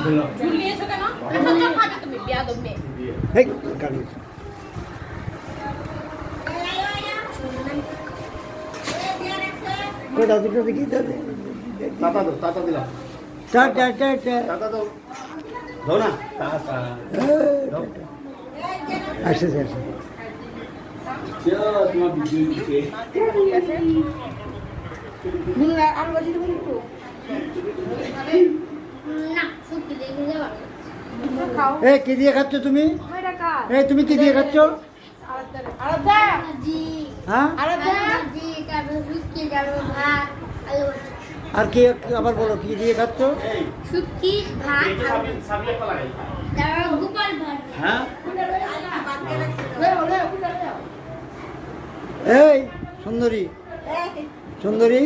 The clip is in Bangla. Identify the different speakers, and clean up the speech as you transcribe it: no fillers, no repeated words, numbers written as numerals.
Speaker 1: ঝুল নিয়েছো কেন? আচ্ছা তো খাবে তুমি বেয়াদব মেয়ে।
Speaker 2: এই গাড়ি কোটা দুটো দেখি দাদা
Speaker 3: তাতা দিলাম
Speaker 2: টা টা টা টা
Speaker 3: তাতা দাও দাও না তাতা
Speaker 2: আসে আসে
Speaker 3: তোমার ভিডিও দিচ্ছে
Speaker 1: না সত্যি দেখে যাও।
Speaker 2: এই কি দিয়ে খাচ্ছ তুমি? এই তুমি কি দিয়ে খাচ্ছ?
Speaker 1: জি
Speaker 2: হ্যাঁ
Speaker 1: জি কারো সুটকি কারো ভাত আলু
Speaker 2: আর কি আবার বলো কি দিয়ে খাচ্ছ?
Speaker 1: সুটকি ভাত তারপর গোপাল ভাত।
Speaker 3: হ্যাঁ
Speaker 2: এই সুন্দরী সুন্দরী